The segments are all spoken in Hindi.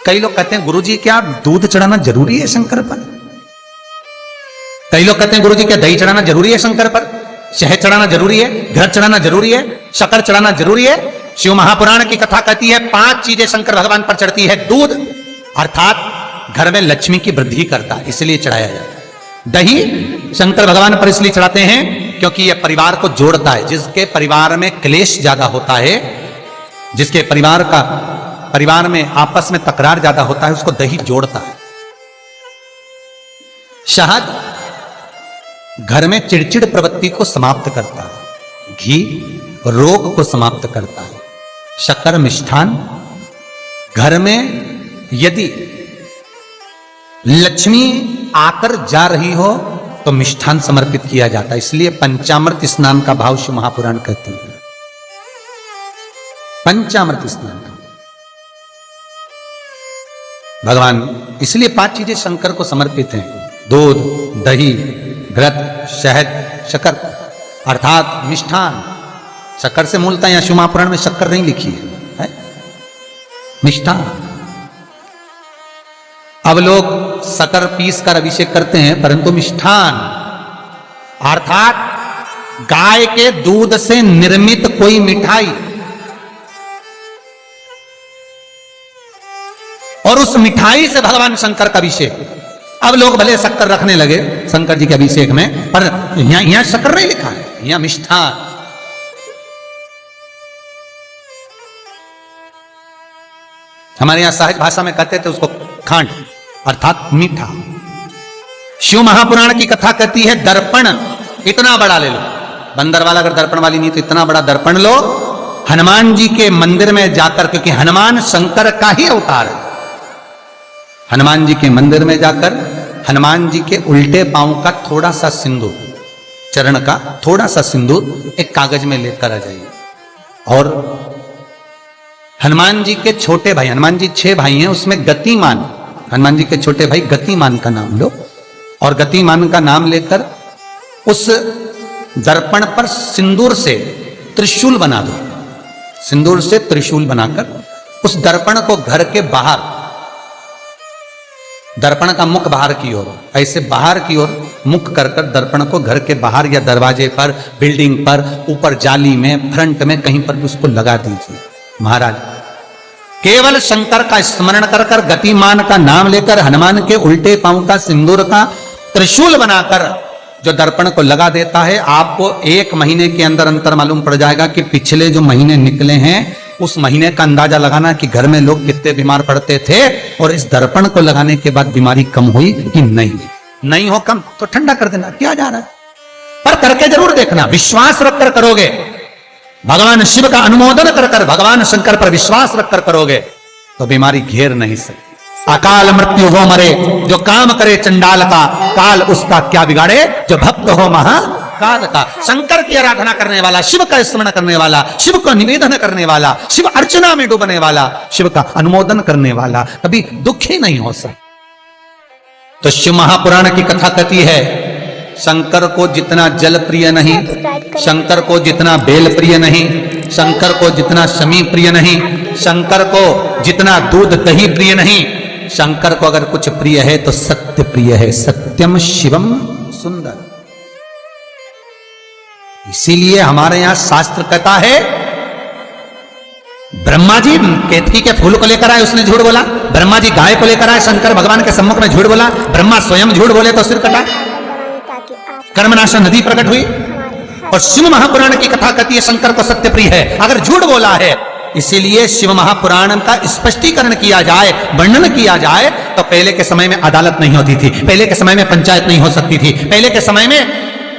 कई लोग कहते हैं गुरुजी क्या दूध चढ़ाना जरूरी है शंकर पर? कई लोग कहते हैं गुरुजी क्या दही चढ़ाना जरूरी है शंकर पर? शहद चढ़ाना जरूरी है? घृत चढ़ाना जरूरी है? शक्कर चढ़ाना जरूरी है? शिव महापुराण की कथा कहती है 5 चीजें शंकर भगवान पर चढ़ती है। दूध अर्थात घर में लक्ष्मी की वृद्धि करता है, इसलिए चढ़ाया जाता है। दही शंकर भगवान पर इसलिए चढ़ाते हैं क्योंकि यह परिवार को जोड़ता है। जिसके परिवार में क्लेश ज्यादा होता है, जिसके परिवार में आपस में तकरार ज्यादा होता है, उसको दही जोड़ता है। शहद घर में चिड़चिड़ प्रवृत्ति को समाप्त करता है। घी रोग को समाप्त करता है। शक्कर मिष्ठान घर में यदि लक्ष्मी आकर जा रही हो तो मिष्ठान समर्पित किया जाता है। इसलिए पंचामृत स्नान का भाव शिव महापुराण कहते हैं। पंचामृत स्नान का भगवान, इसलिए 5 चीजें शंकर को समर्पित हैं। दूध, दही, घृत, शहद, शक्कर अर्थात मिष्ठान। शक्कर से मूलतः यहां शिव महापुराण में शक्कर नहीं लिखी है, मिष्ठान। अब लोग शक्कर पीस कर अभिषेक करते हैं, परंतु मिष्ठान अर्थात गाय के दूध से निर्मित कोई मिठाई और उस मिठाई से भगवान शंकर का अभिषेक। अब लोग भले शक्कर रखने लगे शंकर जी के अभिषेक में, पर यहां शक्कर नहीं लिखा है, यहां मिष्ठान। हमारे यहां सहज भाषा में कहते थे उसको खांड अर्थात मीठा। शिव महापुराण की कथा कहती है दर्पण इतना बड़ा ले लो। बंदर वाला अगर दर्पण वाली नहीं तो इतना बड़ा दर्पण लो, हनुमान जी के मंदिर में जाकर, क्योंकि हनुमान शंकर का ही अवतार है। हनुमान जी के मंदिर में जाकर हनुमान जी के उल्टे पांव का थोड़ा सा सिंदूर, चरण का थोड़ा सा सिंदूर एक कागज में लेकर आ जाइए। और हनुमान जी के छोटे भाई, हनुमान जी 6 भाई हैं, उसमें गतिमान, हनुमान जी के छोटे भाई गतिमान का नाम लो और गतिमान का नाम लेकर उस दर्पण पर सिंदूर से त्रिशूल बना दो। सिंदूर से त्रिशूल बनाकर उस दर्पण को घर के बाहर, दर्पण का मुख बाहर की ओर, ऐसे बाहर की ओर मुख कर कर दर्पण को घर के बाहर या दरवाजे पर, बिल्डिंग पर, ऊपर जाली में, फ्रंट में कहीं पर भी उसको लगा दीजिए। महाराज केवल शंकर का स्मरण कर कर, गतिमान का नाम लेकर, हनुमान के उल्टे पांव का सिंदूर का त्रिशूल बनाकर जो दर्पण को लगा देता है, आपको 1 महीने के अंदर अंतर मालूम पड़ जाएगा कि पिछले जो महीने निकले हैं उस महीने का अंदाजा लगाना कि घर में लोग कितने बीमार पड़ते थे और इस दर्पण को लगाने के बाद बीमारी कम हुई कि नहीं हो कम तो ठंडा कर देना, क्या जा रहा है, पर करके जरूर देखना। विश्वास रखकर करोगे, भगवान शिव का अनुमोदन कर कर, भगवान शंकर पर विश्वास रखकर करोगे तो बीमारी घेर नहीं सकती। अकाल मृत्यु हो मरे जो काम करे चंडाल का, काल उसका क्या बिगाड़े जो भक्त हो महाकाल का। शंकर की आराधना करने वाला, शिव का स्मरण करने वाला, शिव को निवेदन करने वाला, शिव अर्चना में डूबने वाला, शिव का अनुमोदन करने वाला कभी दुखी नहीं हो सकता। तो शिव महापुराण की कथा कहती है शंकर को जितना जल प्रिय नहीं, शंकर को जितना बेल प्रिय नहीं, शंकर को जितना शमी प्रिय नहीं, शंकर को जितना दूध दही प्रिय नहीं, शंकर को अगर कुछ प्रिय है तो सत्य प्रिय है। सत्यम शिवम सुंदर। इसीलिए हमारे यहां शास्त्र कहता है ब्रह्मा जी केतकी के फूल को लेकर आए, उसने झूठ बोला। ब्रह्मा जी गाय को लेकर आए, शंकर भगवान के सम्मुख में झूठ बोला। ब्रह्मा स्वयं झूठ बोले तो सिर कटा। कर्मनाशा नदी प्रकट हुई। और शिव महापुराण की कथा कहती है शंकर को सत्य प्रिय है अगर झूठ बोला है। इसीलिए शिव महापुराण का स्पष्टीकरण किया जाए, वर्णन किया जाए तो पहले के समय में अदालत नहीं होती थी, पहले के समय में पंचायत नहीं हो सकती थी, पहले के समय में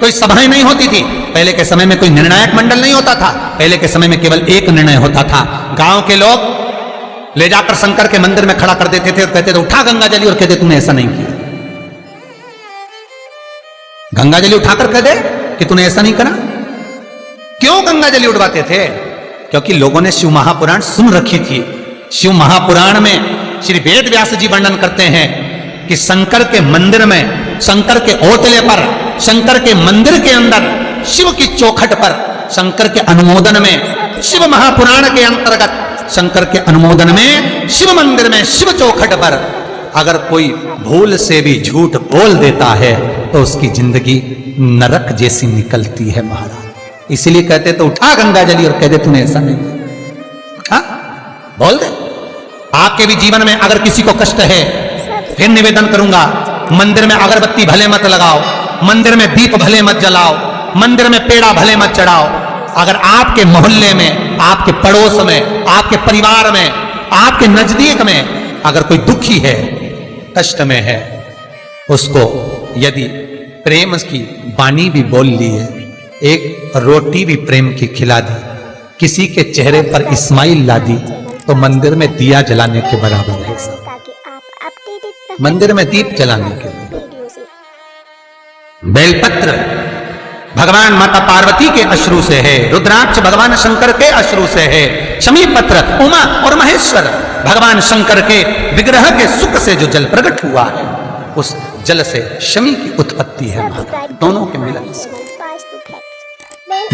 कोई सभाएं नहीं होती थी, पहले के समय में कोई निर्णायक मंडल नहीं होता था, पहले के समय में केवल एक निर्णय होता था। गांव के लोग ले जाकर शंकर के मंदिर में खड़ा कर देते थे और कहते थे उठा गंगा जली, और कहते तूने ऐसा नहीं किया। गंगा जली उठाकर कह दे कि तूने ऐसा नहीं करा। क्यों गंगा जली उठवाते थे? क्योंकि लोगों ने शिव महापुराण सुन रखी थी। शिव महापुराण में श्री वेद व्यास जी वर्णन करते हैं कि शंकर के मंदिर में, शंकर के ओतले पर, शंकर के मंदिर के अंदर, शिव की चौखट पर, शंकर के अनुमोदन में शिव महापुराण के अंतर्गत शंकर के अनुमोदन में शिव मंदिर में शिव चौखट पर अगर कोई भूल से भी झूठ बोल देता है तो उसकी जिंदगी नरक जैसी निकलती है महाराज। इसलिए कहते तो उठा गंगा जली और कह दे तूने ऐसा नहीं उठा, बोल दे। आपके भी जीवन में अगर किसी को कष्ट है, फिर निवेदन करूंगा, मंदिर में अगरबत्ती भले मत लगाओ, मंदिर में दीप भले मत जलाओ, मंदिर में पेड़ा भले मत चढ़ाओ। अगर आपके मोहल्ले में, आपके पड़ोस में, आपके परिवार में, आपके नजदीक में अगर कोई दुखी है, कष्ट में है, उसको यदि प्रेम की वाणी भी बोल ली है, एक रोटी भी प्रेम की खिला दी, किसी के चेहरे पर इस्माइल ला दी, तो मंदिर में दिया जलाने के बराबर है। मंदिर में दीप जलाने के बेलपत्र भगवान माता पार्वती के अश्रु से है, रुद्राक्ष भगवान शंकर के अश्रु से है, शमी पत्र उमा और महेश्वर भगवान शंकर के विग्रह के सुख से जो जल प्रकट हुआ है, उस जल से शमी की उत्पत्ति है। दोनों के मिलन से,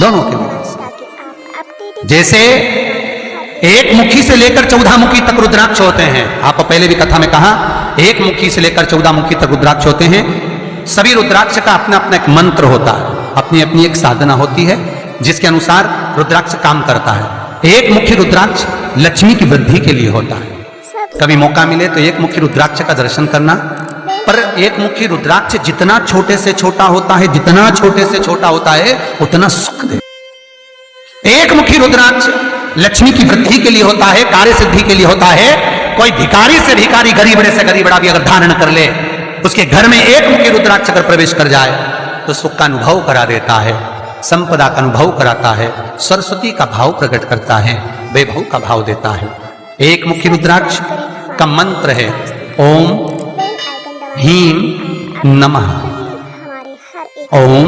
दोनों के मिलन से। जैसे एक मुखी से लेकर 14 मुखी तक रुद्राक्ष होते हैं, आपको पहले भी कथा में कहा, एक मुखी से लेकर 14 मुखी तक रुद्राक्ष होते हैं। सभी रुद्राक्ष का अपना अपना एक मंत्र होता है, अपनी अपनी एक साधना होती है जिसके अनुसार रुद्राक्ष काम करता है। एक मुखी रुद्राक्ष लक्ष्मी की वृद्धि के लिए होता है। कभी मौका मिले तो एक मुखी रुद्राक्ष का दर्शन करना। पर एक मुखी रुद्राक्ष जितना छोटे से छोटा होता है, जितना छोटे से छोटा होता है, उतना सुख दे। एक मुखी रुद्राक्ष लक्ष्मी की वृद्धि के लिए होता है, कार्य सिद्धि के लिए होता है। कोई भिखारी से भिखारी, गरीबड़े से गरीबड़ा भी अगर धारण कर ले, उसके घर में एक मुखी रुद्राक्ष अगर प्रवेश कर जाए तो सुख का अनुभव करा देता है, संपदा का अनुभव कराता है, सरस्वती का भाव प्रकट करता है, वैभव का भाव देता है। एक मुखी रुद्राक्ष का मंत्र है ओम ह्रीं नमः, ओम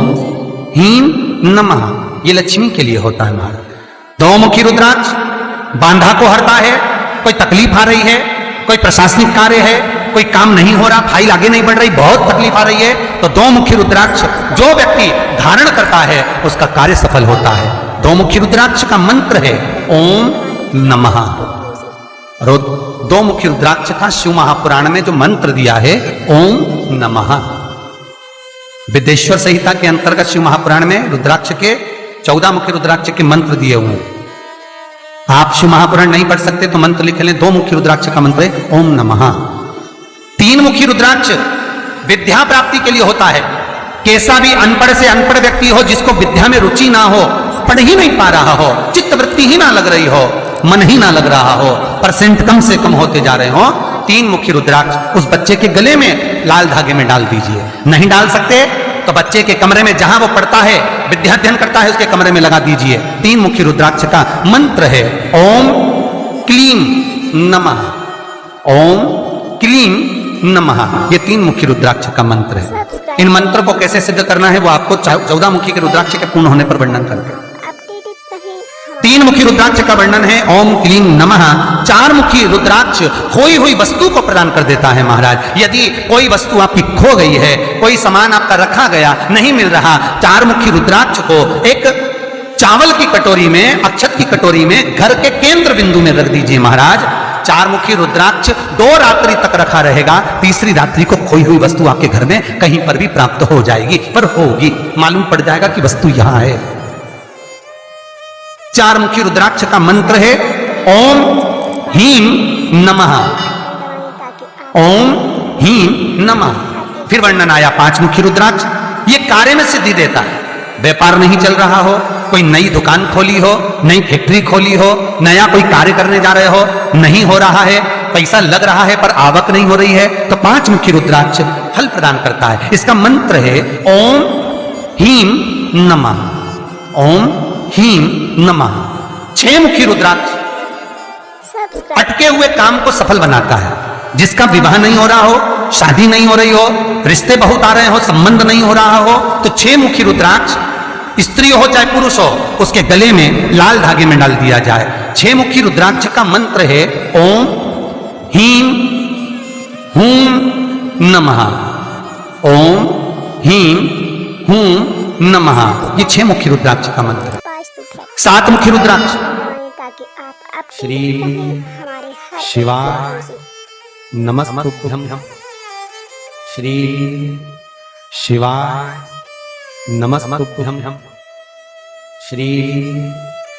ह्रीं नमः। ये लक्ष्मी के लिए होता है महाराज। दो मुखी रुद्राक्ष बांधा को हरता है। कोई तकलीफ आ रही है, कोई प्रशासनिक कार्य है, कोई काम नहीं हो रहा, फाइल आगे नहीं बढ़ रही, बहुत तकलीफ आ रही है, तो दो मुखी रुद्राक्ष जो व्यक्ति धारण करता है उसका कार्य सफल होता है। दो मुखी रुद्राक्ष का मंत्र है ओम नमः। दो मुखी रुद्राक्ष का शिव महापुराण में जो मंत्र दिया है ओम नमः। विदेश्वर संहिता के अंतर्गत शिव महापुराण में रुद्राक्ष के 14 मुखी रुद्राक्ष के मंत्र दिए हुए हैं। आप शिव महापुराण नहीं पढ़ सकते तो मंत्र लिख लें। दो मुखी रुद्राक्ष का मंत्र है ओम नमः। तीन मुखी रुद्राक्ष विद्या प्राप्ति के लिए होता है। कैसा भी अनपढ़ से अनपढ़ व्यक्ति हो, जिसको विद्या में रुचि ना हो, पढ़ ही नहीं पा रहा हो, चित्त वृत्ति ही ना लग रही हो, मन ही ना लग रहा हो, परसेंट कम से कम होते जा रहे हो, तीन मुखी रुद्राक्ष उस बच्चे के गले में लाल धागे में डाल दीजिए। नहीं डाल सकते तो बच्चे के कमरे में जहां वो पढ़ता है, विद्याध्ययन करता है, उसके कमरे में लगा दीजिए। तीन मुखी रुद्राक्ष का मंत्र है ओम क्लीं नमः, ओम क्लीं नमः। ये तीन मुखी रुद्राक्ष का मंत्र है। इन मंत्र को कैसे सिद्ध करना है वो आपको 14 मुखी के रुद्राक्ष के पूर्ण होने पर वर्णन करके। तीन मुखी रुद्राक्ष का वर्णन है ओम क्लीं नमः। चार मुखी रुद्राक्ष खोई हुई वस्तु को प्रदान कर देता है महाराज। यदि कोई वस्तु आपकी खो गई है, कोई सामान आपका रखा गया नहीं मिल रहा, चार मुखी रुद्राक्ष को एक चावल की कटोरी में, अक्षत की कटोरी में घर के केंद्र बिंदु में रख दीजिए महाराज। चार मुखी रुद्राक्ष 2 रात्रि तक रखा रहेगा। तीसरी रात्रि को खोई हुई वस्तु आपके घर में कहीं पर भी प्राप्त हो जाएगी, पर होगी, मालूम पड़ जाएगा कि वस्तु यहां है। चार मुखी रुद्राक्ष का मंत्र है ओम ह्रीं नमः, ओम ह्रीं नमः। फिर वर्णन आया 5 मुखी रुद्राक्ष। ये कार्य में सिद्धि देता है। व्यापार नहीं चल रहा हो, कोई नई दुकान खोली हो, नई फैक्ट्री खोली हो, नया कोई कार्य करने जा रहे हो, नहीं हो रहा है, पैसा लग रहा है पर आवक नहीं हो रही है, तो 5 मुखी रुद्राक्ष फल प्रदान करता है। इसका मंत्र है ओम ह्रीं नमः, ओम ह्रीं नमः। 6 मुखी रुद्राक्ष अटके हुए काम को सफल बनाता है। जिसका विवाह नहीं हो रहा हो, शादी नहीं हो रही हो, रिश्ते बहुत आ रहे हो, संबंध नहीं हो रहा हो, तो 6 मुखी रुद्राक्ष स्त्री हो चाहे पुरुष हो, उसके गले में लाल धागे में डाल दिया जाए। 6 मुखी रुद्राक्ष का मंत्र है ओम ह्रीं हूं नमः, ओम ह्रीं हूं नमः। ये 6 मुखी रुद्राक्ष का मंत्र है। 7 मुखी रुद्राक्ष श्री शिवाय नमस्तुभ्यं। श्री शिवाय नमस्तुभ्यं। श्री